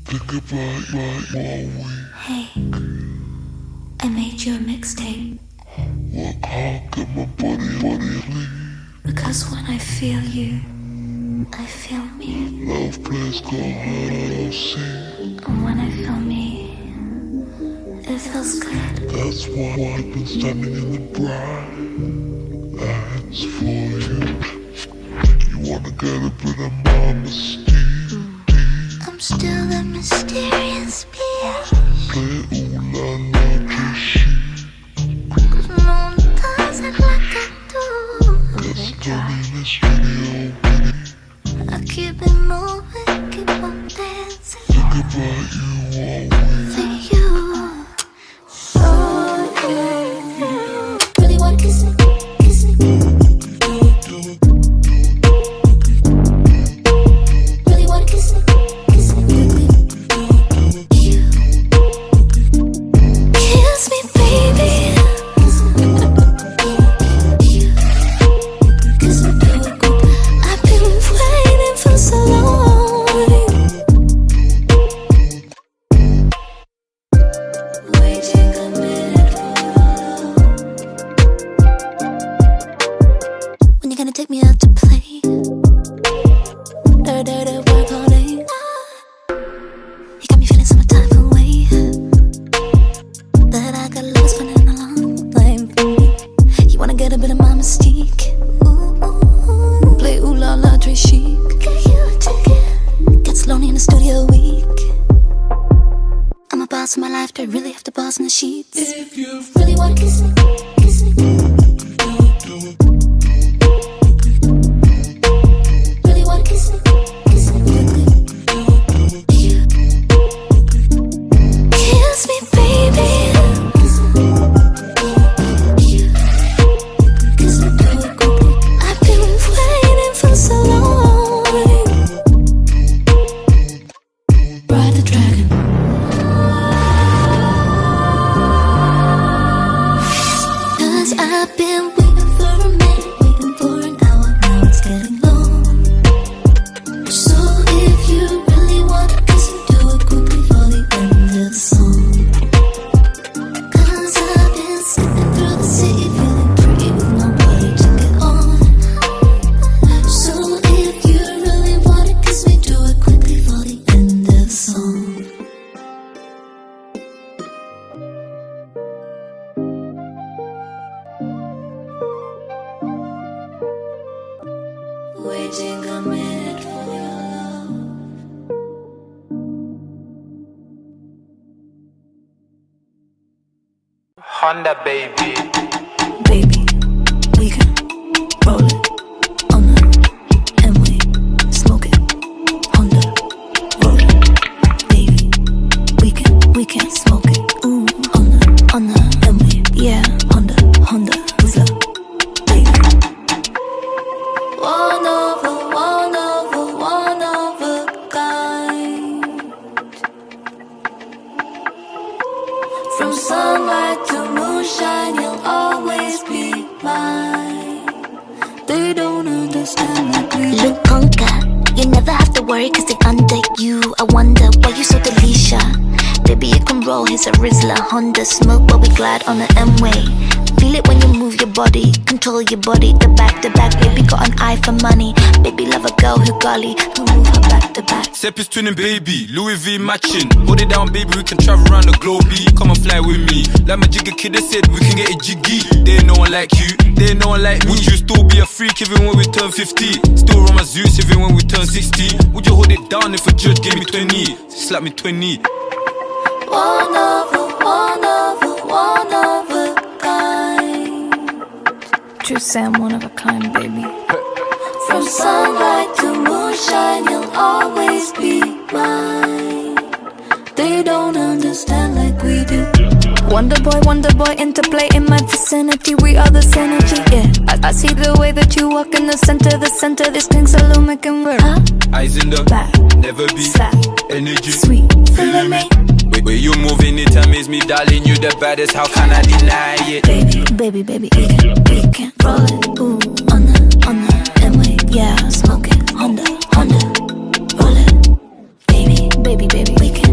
Think about my Hey, I made you a mixtape. Work hard, get my body clean. Because when I feel you, I feel me. Love plays go hard, I'll see. And when I feel me, it feels good. That's why I've been standing in the bright lights for you. You wanna get a bit of my mystique. I'm still a mysterious bitch. Play ooh la la kishy. Cause no one does it like I do. That's the meanest video, baby. I keep it moving, keep on dancing. Think about you always. For you. Oh, yeah. Really wanna kiss me, kiss me. Really wanna kiss me, kiss me. You. Kiss me, baby. Kiss me. You. Kiss me, baby. I've been waiting for so long. Waiting a minute for love. When you gonna take me out to play? Work all day. You got me feeling some type of way. That I got lost spinning along line for me. You wanna get a bit of my mystique? Ooh, play ooh la la Dre chic. Get you a ticket. Gets lonely in the studio week. I'm a boss in my life, they really have to boss in the sheets. If you really wanna kiss me, kiss me. Really wanna kiss me, kiss me. You. Kiss me, baby. Kiss me. You. Kiss me, baby. I've been waiting for so long. Ride the dragon. Cause I've been waiting for a minute, waiting for an hour, now it's getting long. So if you really wanna kiss me, do it quickly for the end of the song. Cause I've been skipping through the city, feeling pretty with nobody to get on. So if you really wanna kiss me, do it quickly for the end of the song. Waiting a minute for your love. Honda baby. Baby, we can roll it on the and we smoke it. Honda, roll it. Baby, we can smoke it. Ooh, on the and we, yeah. Honda, who's up? Baby. One of a kind. From sunlight to moonshine, you'll always be mine. They don't understand like we do. Look, conquer. You never have to worry cause they under you. I wonder why you so Delisha. Baby, you can roll, he's a Rizzler. Honda smoke, but we glide on the M-way. Feel it when you move your body, control your body. The back, baby got an eye for money. Baby love a girl who golly, who move her back to back. Step is twinning, baby, Louis V matching. Hold it down, baby, we can travel around the globe. Come and fly with me. Like my jigger kid, they said we can get it jiggy. There ain't no one like you, there ain't no one like me. Would you still be a freak even when we turn 50? Still run my Zeus even when we turn 60? Would you hold it down if a judge gave me 20? Slap me 20. One of a kind. True Sam, one of a kind, baby. From sunlight to moonshine, you'll always be mine. They don't understand like we do. Wonder boy, interplay in my vicinity. We are the synergy, yeah. I see the way that you walk in the center. This thing's a little making work. Eyes in the back, never be slap, energy, sweet, feeling me. Way you moving it amaze me, darling. You the baddest, how can I deny it? Baby, we can roll it. Ooh, on the M-way, yeah. Smoke it, Honda, roll it. Baby, we can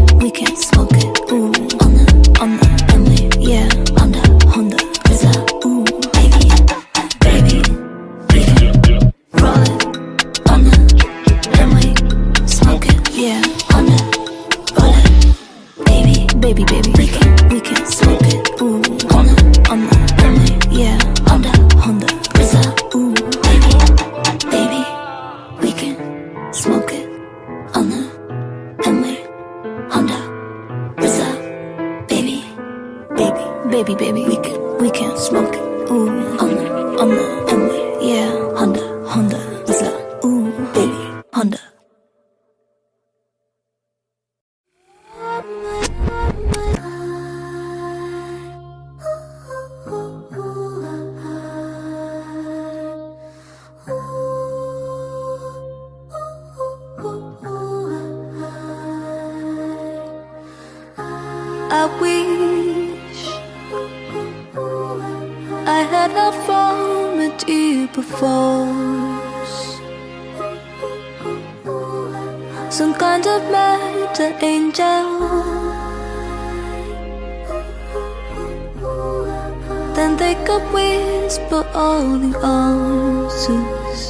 I wish I had help from a deeper force, some kind of meta angel. Then they could whisper all the answers,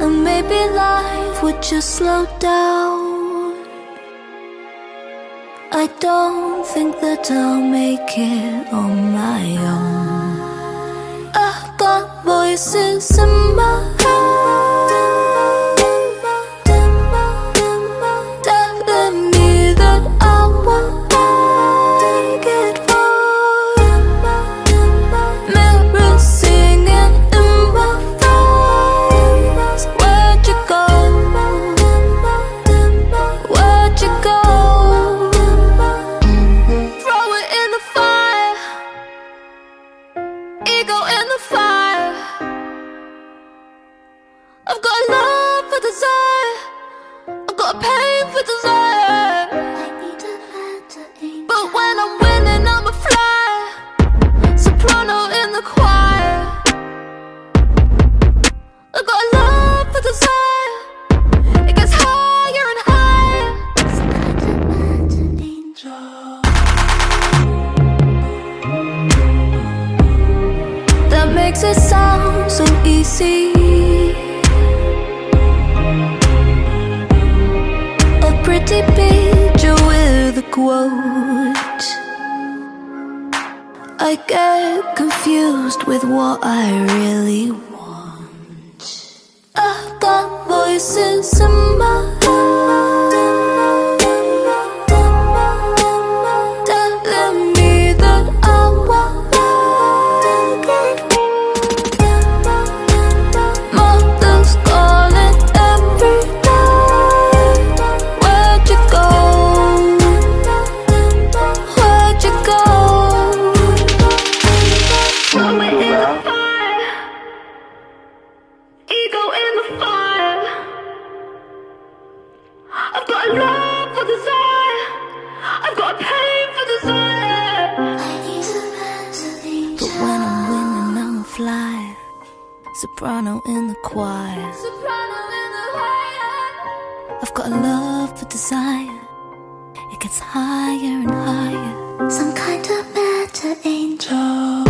and maybe life would just slow down. I don't think that I'll make it on my own. I've got voices in my head telling me that I won't make it far. Mirrors singing in my face. Where'd you go? Where'd you go? I've got love for desire, I've got pain for desire. But when I'm winning, I'm a fly, soprano in the choir. I've got love for desire, it gets higher and higher. That makes it sound so easy. Pretty picture with a quote. I get confused with what I really want. I've got voices in my head telling me that I won't make it. Mother's calling every day. Where'd you go? Where'd you go? Throw it in the fire, ego in the fire. I've got love for desire, I've got pain for desire. But when I'm winning, I'm a flyer, soprano in the choir. I've got a love for desire, it gets higher and higher. Some kind of meta angel.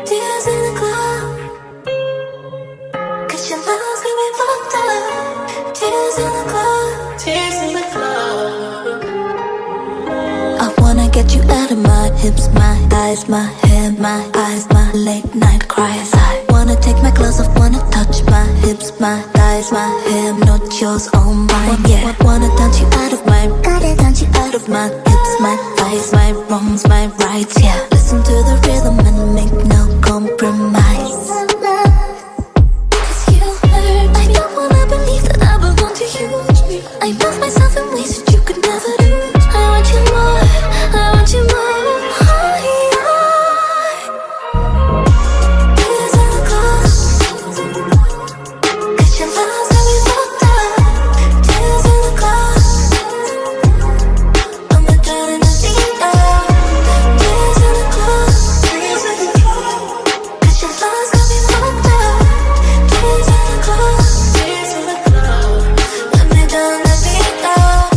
Tears in the club, 'cause your love's got me fucked up. Tears in the club, tears in the club. I wanna get you out of my hips, my thighs, my hair, my eyes, my late night cries. I wanna take my clothes off, wanna touch my hips, my thighs, my hair, not yours, all mine. Yeah, wanna dance you out of my, gotta dance you out of my hips, my thighs, my wrongs, my rights. Yeah, listen to the rhythm and make no compromise. 'Cause you hurt, I don't wanna believe that I belong to you. I love myself in ways that you could never do. I want you more, I want you more. Tears in the club, 'cause your love's got me fucked up. Tears in the club, I'm not turning the beat up. Tears in the club, 'cause your love's got me fucked up. Tears in the club, let me turn the beat up.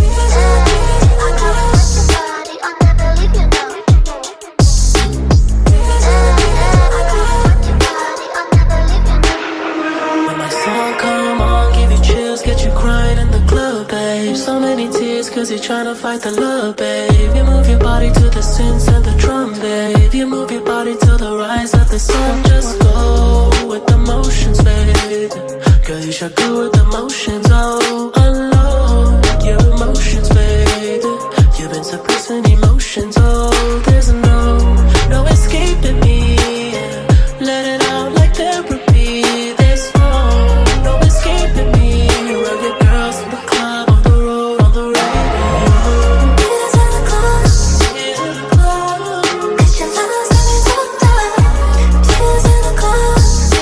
I gotta want your body, I'll never leave you now. I gotta want your body, I'll never leave you now. When my song come on, give you chills, get you crying in the club, babe. So many tears, 'cause you're trying to fight the love, babe. You move your body to the synths and the drum, babe. You move your body to the rise of the sun. Just go with the motions, babe. Girl, you should go with the motions, oh. Unload your emotions, babe. You've been suppressing emotions, oh, there's no escaping me. Let it out like therapy. There's no escaping me. Rugged girls in the club, on the road, on the radio. Tears in the clothes, cause your love's got me so tired. Tears in the clothes,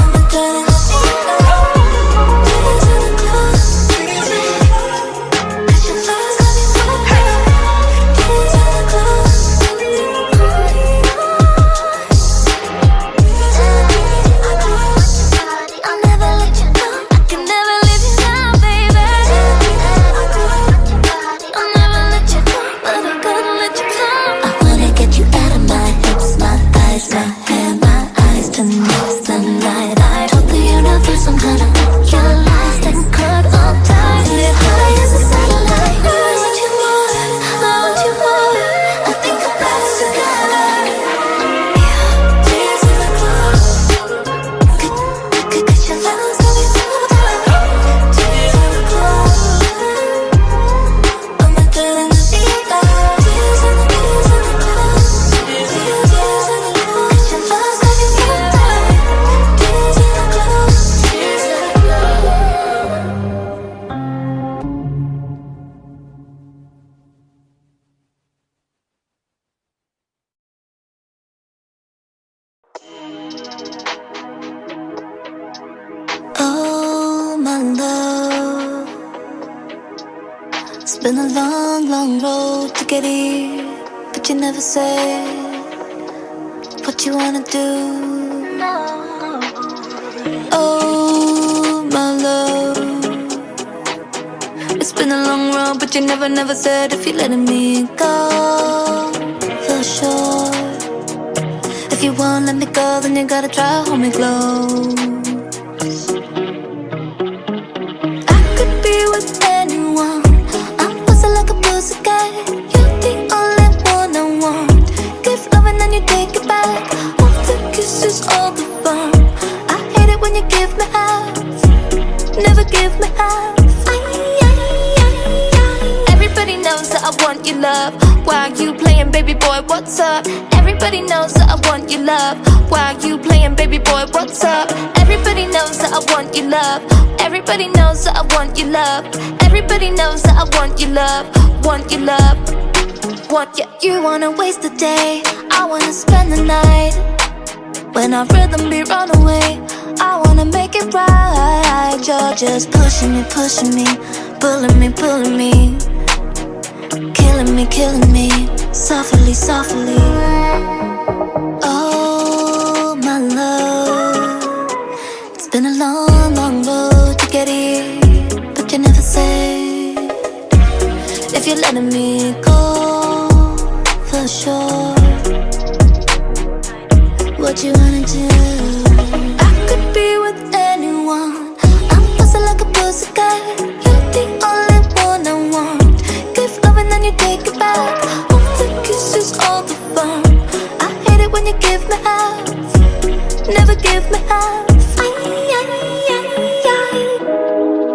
I'm a dirty little fever. Tears in the clothes, cause your love's got me so tired. Tears in the clothes. I'll never let you go. I can never leave you now, baby. I'll never let you go, but I gotta let you go. I wanna get you out of my hips, my thighs, my hair, my eyes. Tonight's the night. I told the universe I'm gonna realize that caught all tight. Live high as a satellite. I want you more, I want you more. I think about us together. Tears in the clothes, cause your love's got me so tired. Tears in the clothes, I'm a dirty little fever. Tears in the clothes, tears in the clothes, cause your love's got me so tired. Tears in the clothes, tears in the Oh, my love, it's been a long, long road to get here, but you never said what you wanna do. Oh, my love, it's been a long road, but you never said if you're letting me go for sure. If you won't let me go, then you gotta try hold me close. I could be with anyone. I'm buzzing like a pussycat. You're the only one I want. Give love and then you take it back. All the kisses, all the fun. I hate it when you give me half. Never give me half. Everybody knows that I want your love. Why you playing, baby boy, what's up? Everybody knows that I want your love. Why you playing, baby boy, what's up? Everybody knows that I want your love. Everybody knows that I want your love. Everybody knows that I want your love. Want your love. Want you. You wanna waste the day, I wanna spend the night. When our rhythm be run away, I wanna make it right. You're just pushing me, pulling me, pulling me. Killing me, softly, softly. Oh, my love, it's been a long, long road to get here, but you never say if you're letting me go for sure. What you wanna do? I could be with anyone. I'm buzzing like a pussycat. You're the only one I want. Give love and then you take it back. All the kisses, all the fun. I hate it when you give me half. Never give me half.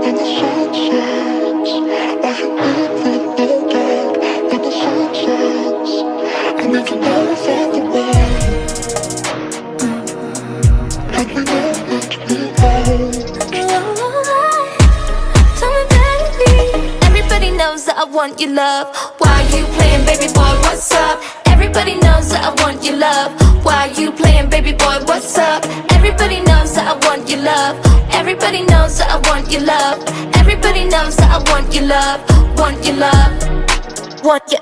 When the sun sets, I can live in the dark. When the sun sets, and I can never find the way. I can never let you be home. Tell me, baby. Everybody knows that I want your love. Why you playing, baby boy, what's up? Everybody knows that I want your love. Why you playing, baby boy, what's up? Everybody knows that I want your love. Everybody knows that I want your love. Everybody knows that I want your love. Want your love. Want you.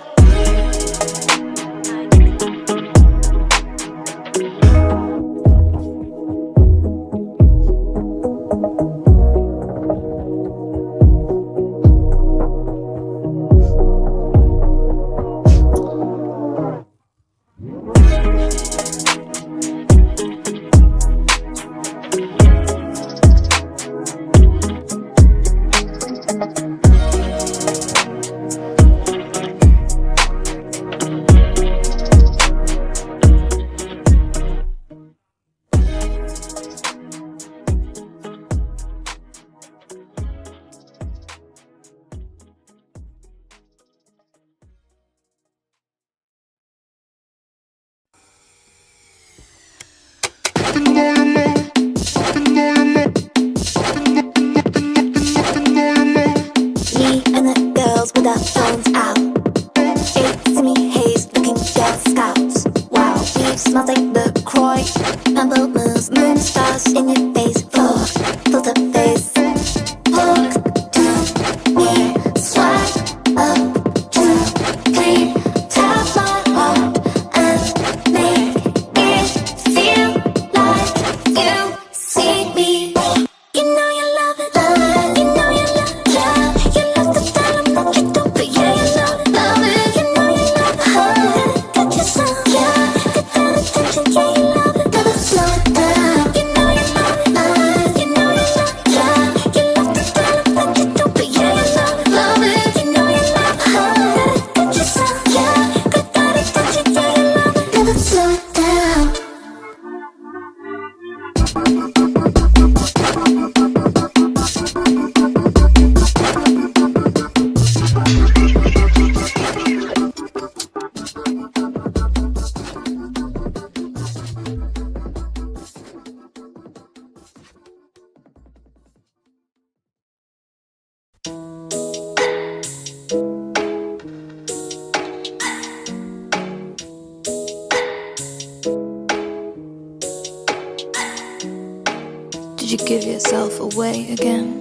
give yourself away again?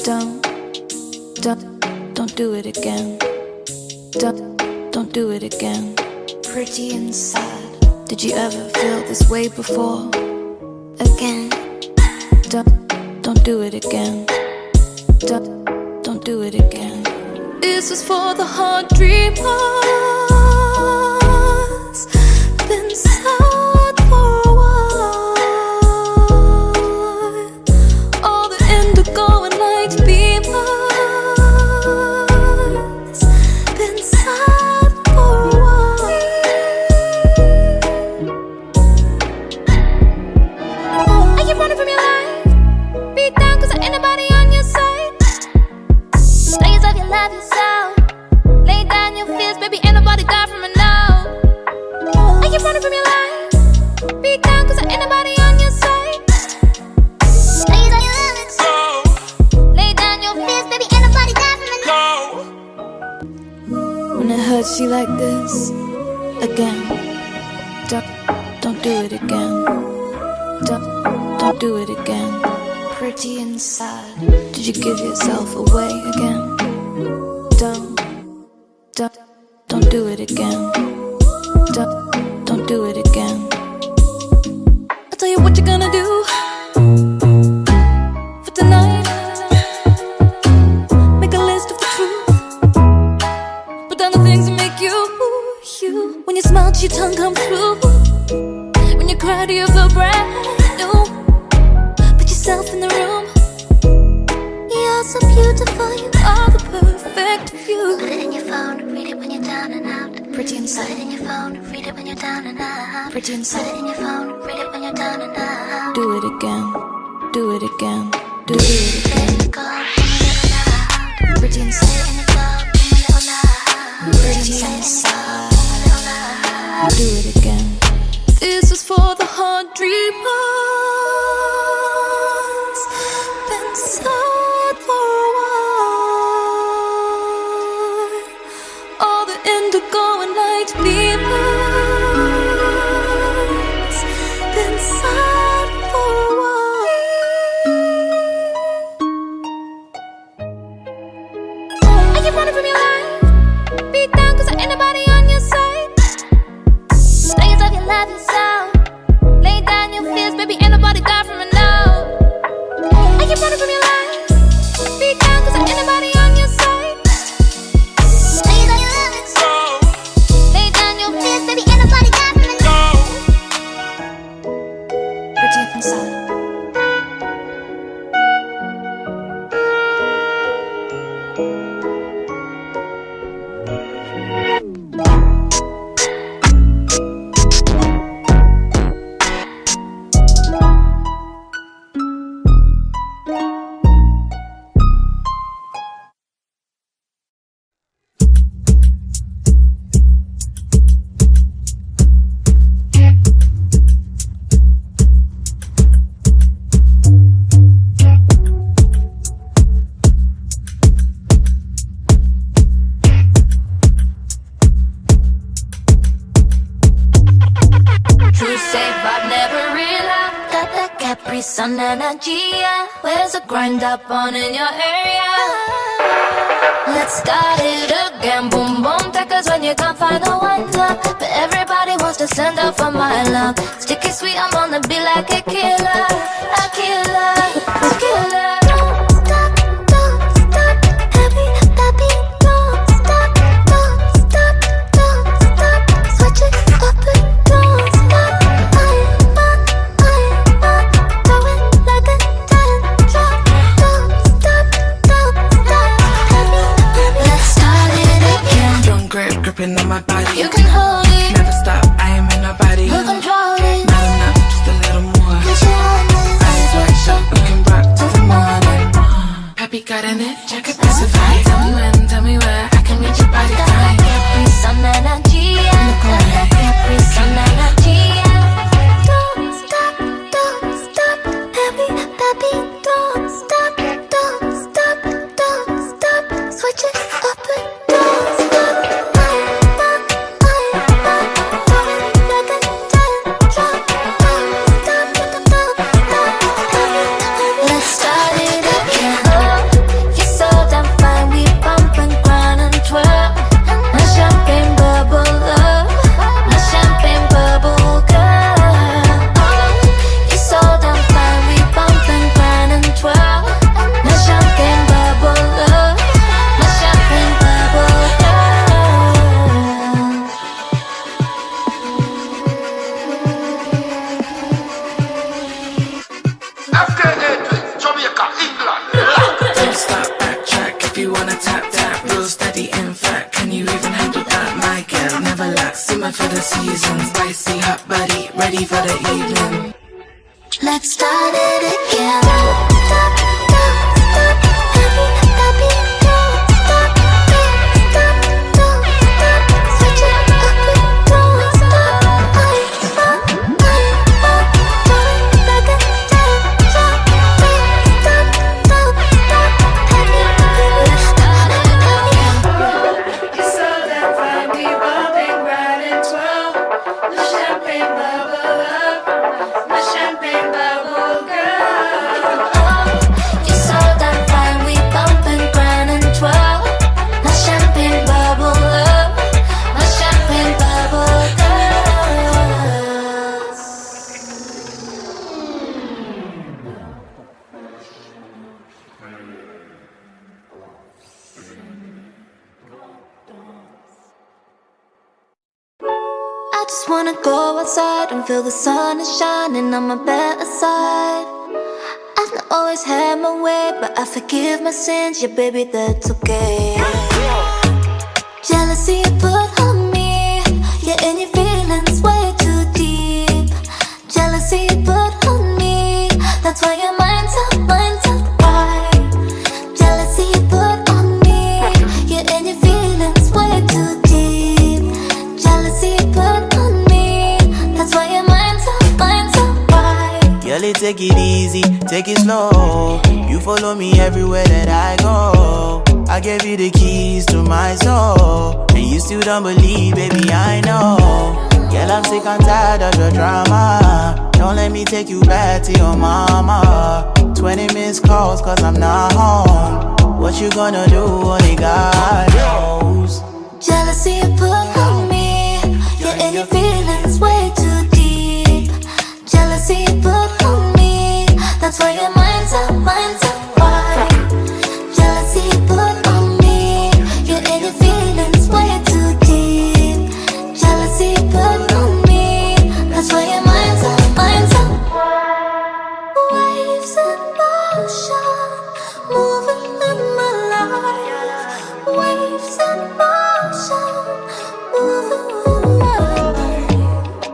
Don't do it again. Don't do it again. Pretty and sad. Did you ever feel this way before? Again. Don't do it again. Don't do it again. This is for the hard dreamers. Been sad for a while. All the indigo and light beamers. Been sad for a while. Are you running from your life? Beat down cause ain't nobody on your side. Know yourself, you love yourself. Lay down your fears, baby, ain't nobody got from it now. Are you running from your life? Beat down cause ain't nobody on your side. Know yourself, you love yourself. Lay down your fears, baby, ain't nobody got from it now. When it hurts you like this, again. Don't do it again. Don't do it again. Pretty and sad. Did you give yourself away again? Don't do it again. Don't do it again. I'll tell you what you're gonna do for tonight. Make a list of the truth. Put down the things that make you. When you smile, your tongue come through. When you cry, do you feel brand new? Put yourself in the room. You're so beautiful, you are the perfect view. Put it in your phone, read it when you're down and out. Pretty inside. Put it in your phone, read it when you're down and out. Pretty inside. Put it in your phone, read it when you're down and out. Do it again, do it again, do it again. Pretty inside. Pretty inside. Do it again. This is for the hard dreamers. Been sad for a while. All the indigo and light beamers. Been sad for a while. Are you running from your life? Beat down cause ain't nobody on your side. Know yourself, you love yourself. Lay down your fears, baby, ain't nobody got from it now. Are you running from your life? Beat down cause ain't nobody on your side. Know yourself, you love yourself. Lay down your fears, baby, ain't nobody got from it now. Pretty inside. Caprisongs energy, yeah. Where's the grind up on in your area? Let's start it again. Boom boom, take us when you can't find the wonder. But everybody wants to send up for my love. Sticky sweet, I'm on the beat like a killer, a killer, a killer. Don't stop, heavy baby, don't stop, switch it up and don't stop. Gripping on my body, you can hold it. Never stop, I am in nobody. You control it. Not enough, just a little more. Put your honest. Eyes wide shut, we can rock till the morning. Papi got an itch, I could specify. Tell me when, tell me where, I can reach your body fine. Caprisongs energy, Caprisongs energy. Don't stop, heavy baby, don't stop, switch it up and don't stop. just wanna go outside and feel the sun is shining on my better side. I've not always had my way, but I forgive my sins, yeah baby, that's okay. Jealousy you put on me, yeah, and your feelings way too deep. Jealousy you put on me, that's why your mind's up right. Jealousy you put on me, yeah, and your feelings way too deep. Jealousy you put on me, that's why your mind's up right. Girl, take it easy, take it slow. You follow me everywhere that I go. I gave you the keys to my soul, and you still don't believe, baby, I know. Girl, I'm sick and tired of your drama. Don't let me take you back to your mama. 20 missed calls cause I'm not home. What you gonna do, only God knows. Jealousy you put on me, yeah, and your feelings way too deep. Jealousy you put on me, that's why your mind's up right. Jealousy you put on me, yeah, and your feelings way too deep. Jealousy you put on me, that's why your mind's up Waves in motion, moving in my life. Waves in motion, moving in my life.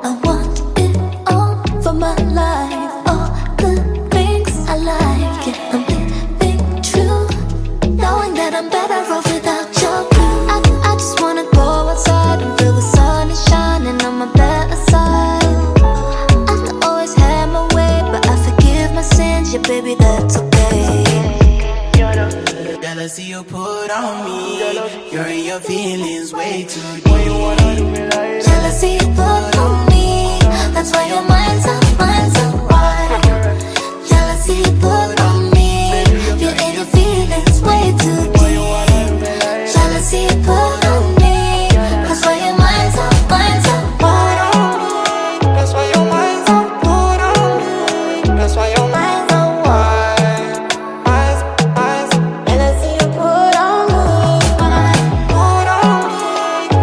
I want it all for my life, all the things I like. Yeah, I'm living true, knowing that I'm better off without your blue. I just wanna go outside and feel the sun is shining on my better side. I've not always had my way, but I forgive my sins, yeah baby, that's okay. Jealousy you put on me, you're in your feelings way too deep. Jealousy you put on me, that's why your mind's up right. Jealousy you put on me, you're in your feelings way too deep. Jealousy you put on me, that's why your mind's up right. That's why your mind's on put on me. That's why your mind's on wide. Eyes. Jealousy you put on me, Put on me.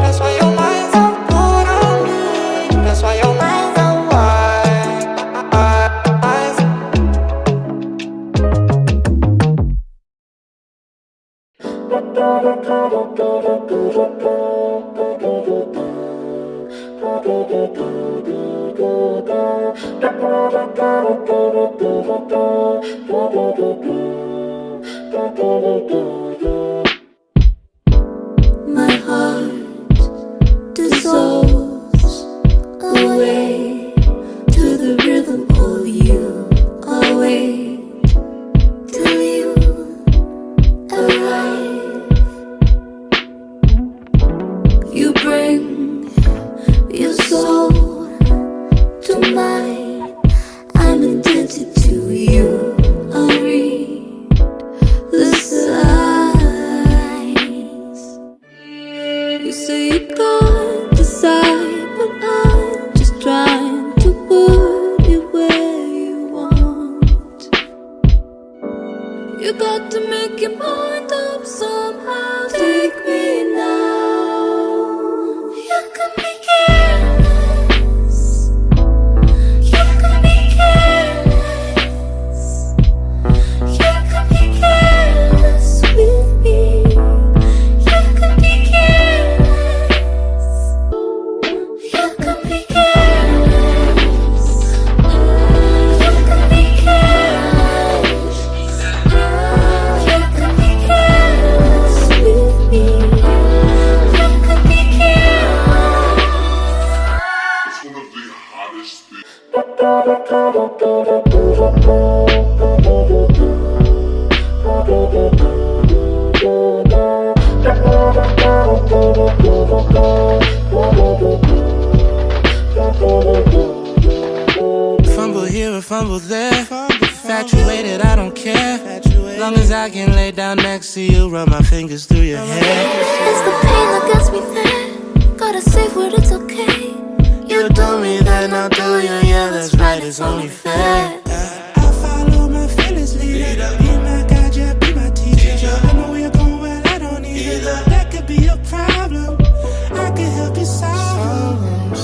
That's why your mind's on put on me. That's why your mind's on wide. Eyes. my heart dissolves away to the rhythm of you. I'll wait till you arrive. You bring your soul to mine. I'm indebted to you. I'll read the signs. You say you can't decide, but I'm just trying to put it where you want. You got to make your mind up somehow. Take me now. You can be careless. You can be careless. You can be careless with me. You can be careless. You can be careless. You can be careless. You can be careless with me. You can be careless. It's one of the hottest things. Fumble here and fumble there. Infatuated, I don't care. Long as I can lay down next to you, run my fingers through your hair. It's the pain that gets me there. Gotta save word, it's okay. You told me that, now do you? Yeah, that's right, it's only fair. I follow my feelings, leader. Be my guide, yeah, be my teacher. I know where you're going, well, I don't either. That could be a problem. I could help you solve them.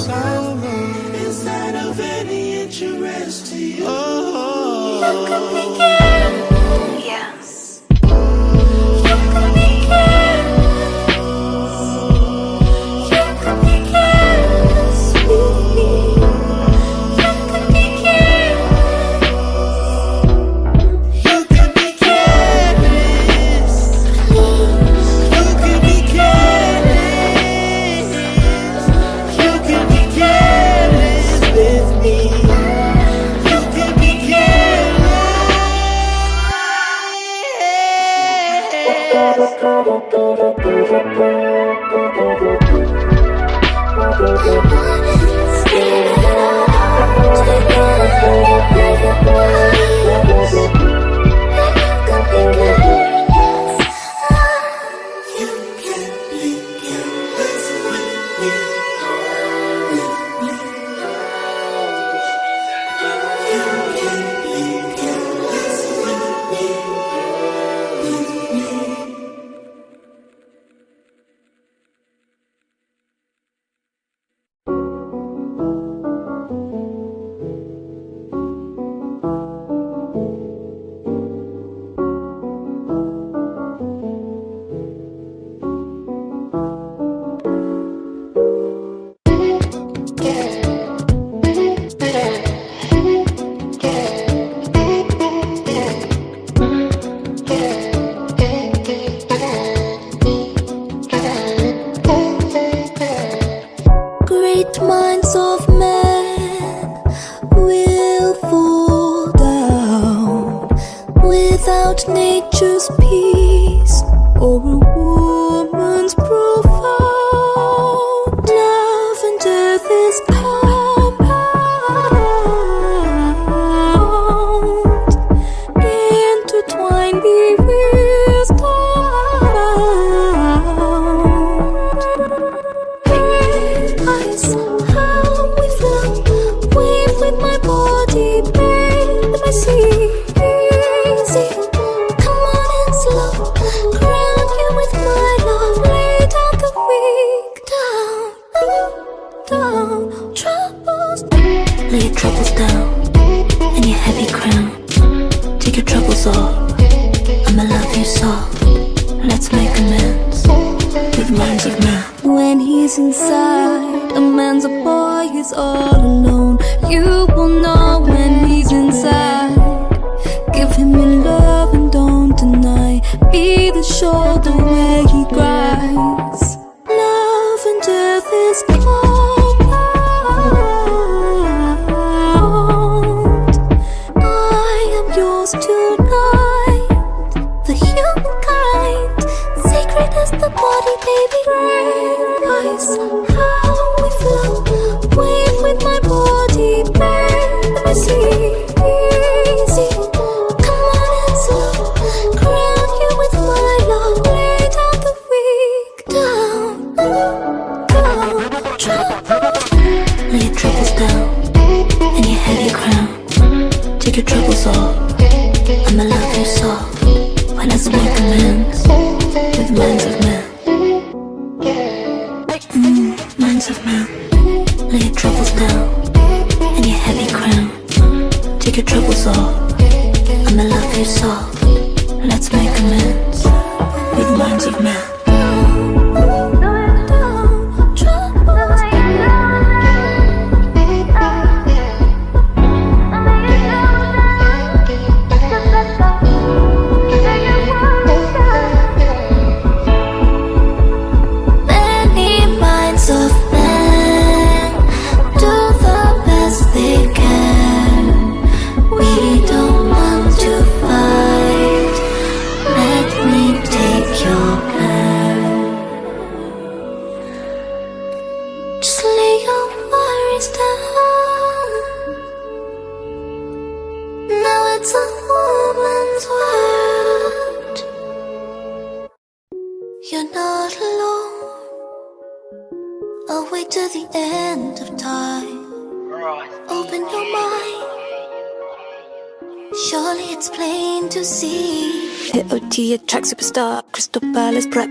Track superstar, Crystal Palace, rap,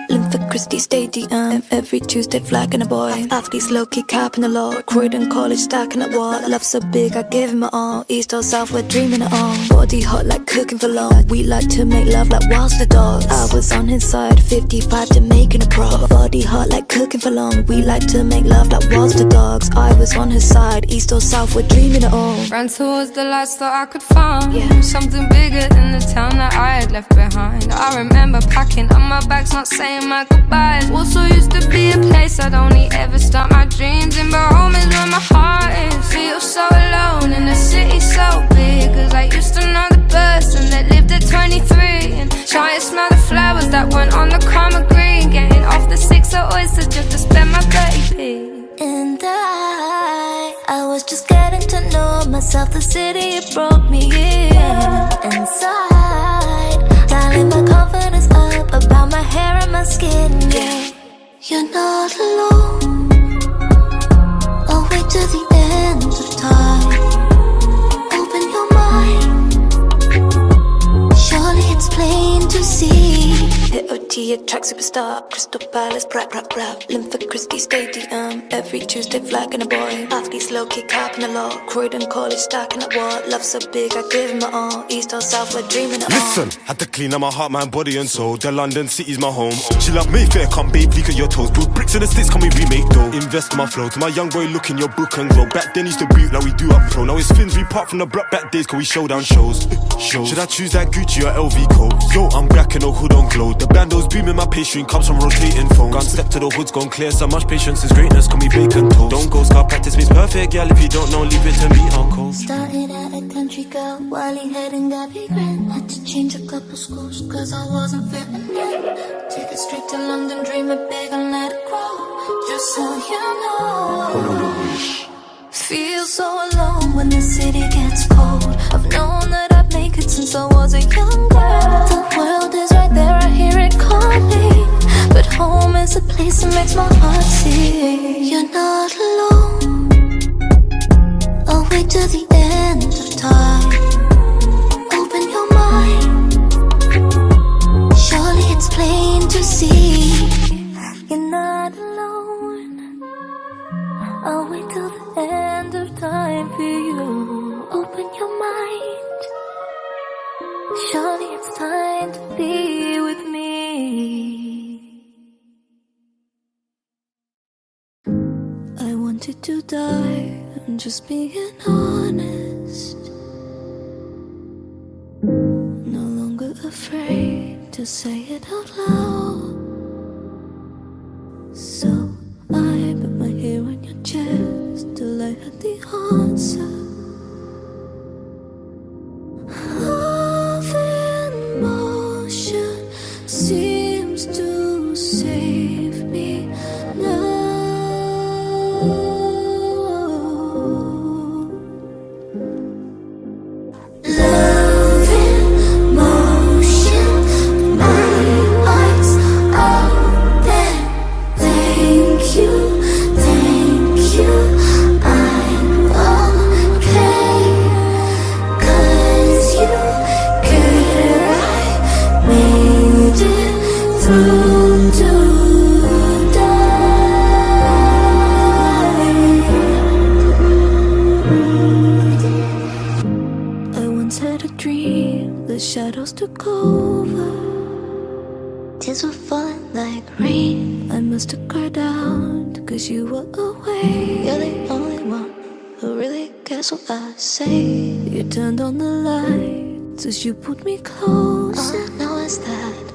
Lympha Christie Stadium. Every Tuesday, flagging a boy. Athletes low-key capping the law. Croydon College, stacking a wall. Love so big, I give him my all. East or South, we're dreaming it all. Body hot like cooking for long. We like to make love like whilst the dogs. I was on his side, 55 to making a pro. Body hot like cooking for long. We like to make love like whilst the dogs. I was on his side, East or South, we're dreaming it all. Ran towards the lights that I could find. Something bigger than the town that I had left behind. I remember packing up my bags, not saying my goodbyes. Also used to be a place I'd only ever start my dreams in, but home is where my heart is. Feel so alone in a city so big, cause I used to know the person that lived at 23 and try to smell the flowers that of the city, it broke me in. Inside, dialing my confidence up about my hair and my skin, yeah. You're not alone. I'll wait till the end of time. Open your mind. Surely it's plain to see. Hit OT, attract superstar. Crystal Palace, rap. Linford Christie Stadium. Every Tuesday, flagging a boy. Athletes low kick up in the law. Croydon College, stacking at war. Love so big, I give him my all. East or South, we're dreaming it all. Listen, had to clean up my heart, mind, body and soul. The London city's my home. She love Mayfair, come babe, leak at your toes. Build bricks in the sticks, can we remake though? Invest my flow to my young boy, look in your book and grow. Back then used to boot like we do up pro. Now it's fins, we part from the block back days, cause we show down shows. Should I choose that Gucci or LV coat? Yo, I'm back in a hood on glow. The bando's beaming, my pastry comes from rotating phones. Gone step to the hood's gone clear, so much patience is greatness, can we vacant toast? Don't go scar practice means perfect, girl, if you don't know, leave it to me, I'll coach. Started at a country girl, Wally head and got big grand. Had to change a couple schools, cause I wasn't fitting in. Take it straight to London, dream it big and let it grow. Just so you know. Feel so alone when the city gets cold. I've known that I'd make it since I was a young girl. The world is right there, I hear it calling. But home is a place that makes my heart sing. You're not alone. I'll wait till the end of time. Open your mind. Surely it's plain to see. You're not alone. I'll wait till the end of time for you. Open your mind. Surely it's time to be with me. I wanted to die, I'm just being honest. No longer afraid to say it out loud. So I put my hair on your chest till I had the answer. Love in motion seems to save me now. Love in motion, my eyes open. Thank you, I'm okay. 'Cause you care, I made it through to die. I once had a dream, the shadows took over. Tears were falling like rain. I must have cried out, 'cause you were away. You're the only one who really cares what I say. You turned on the lights as you put me close. All I know is that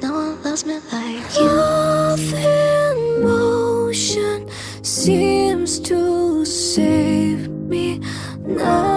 no one loves me like you. Love in motion seems to save me now.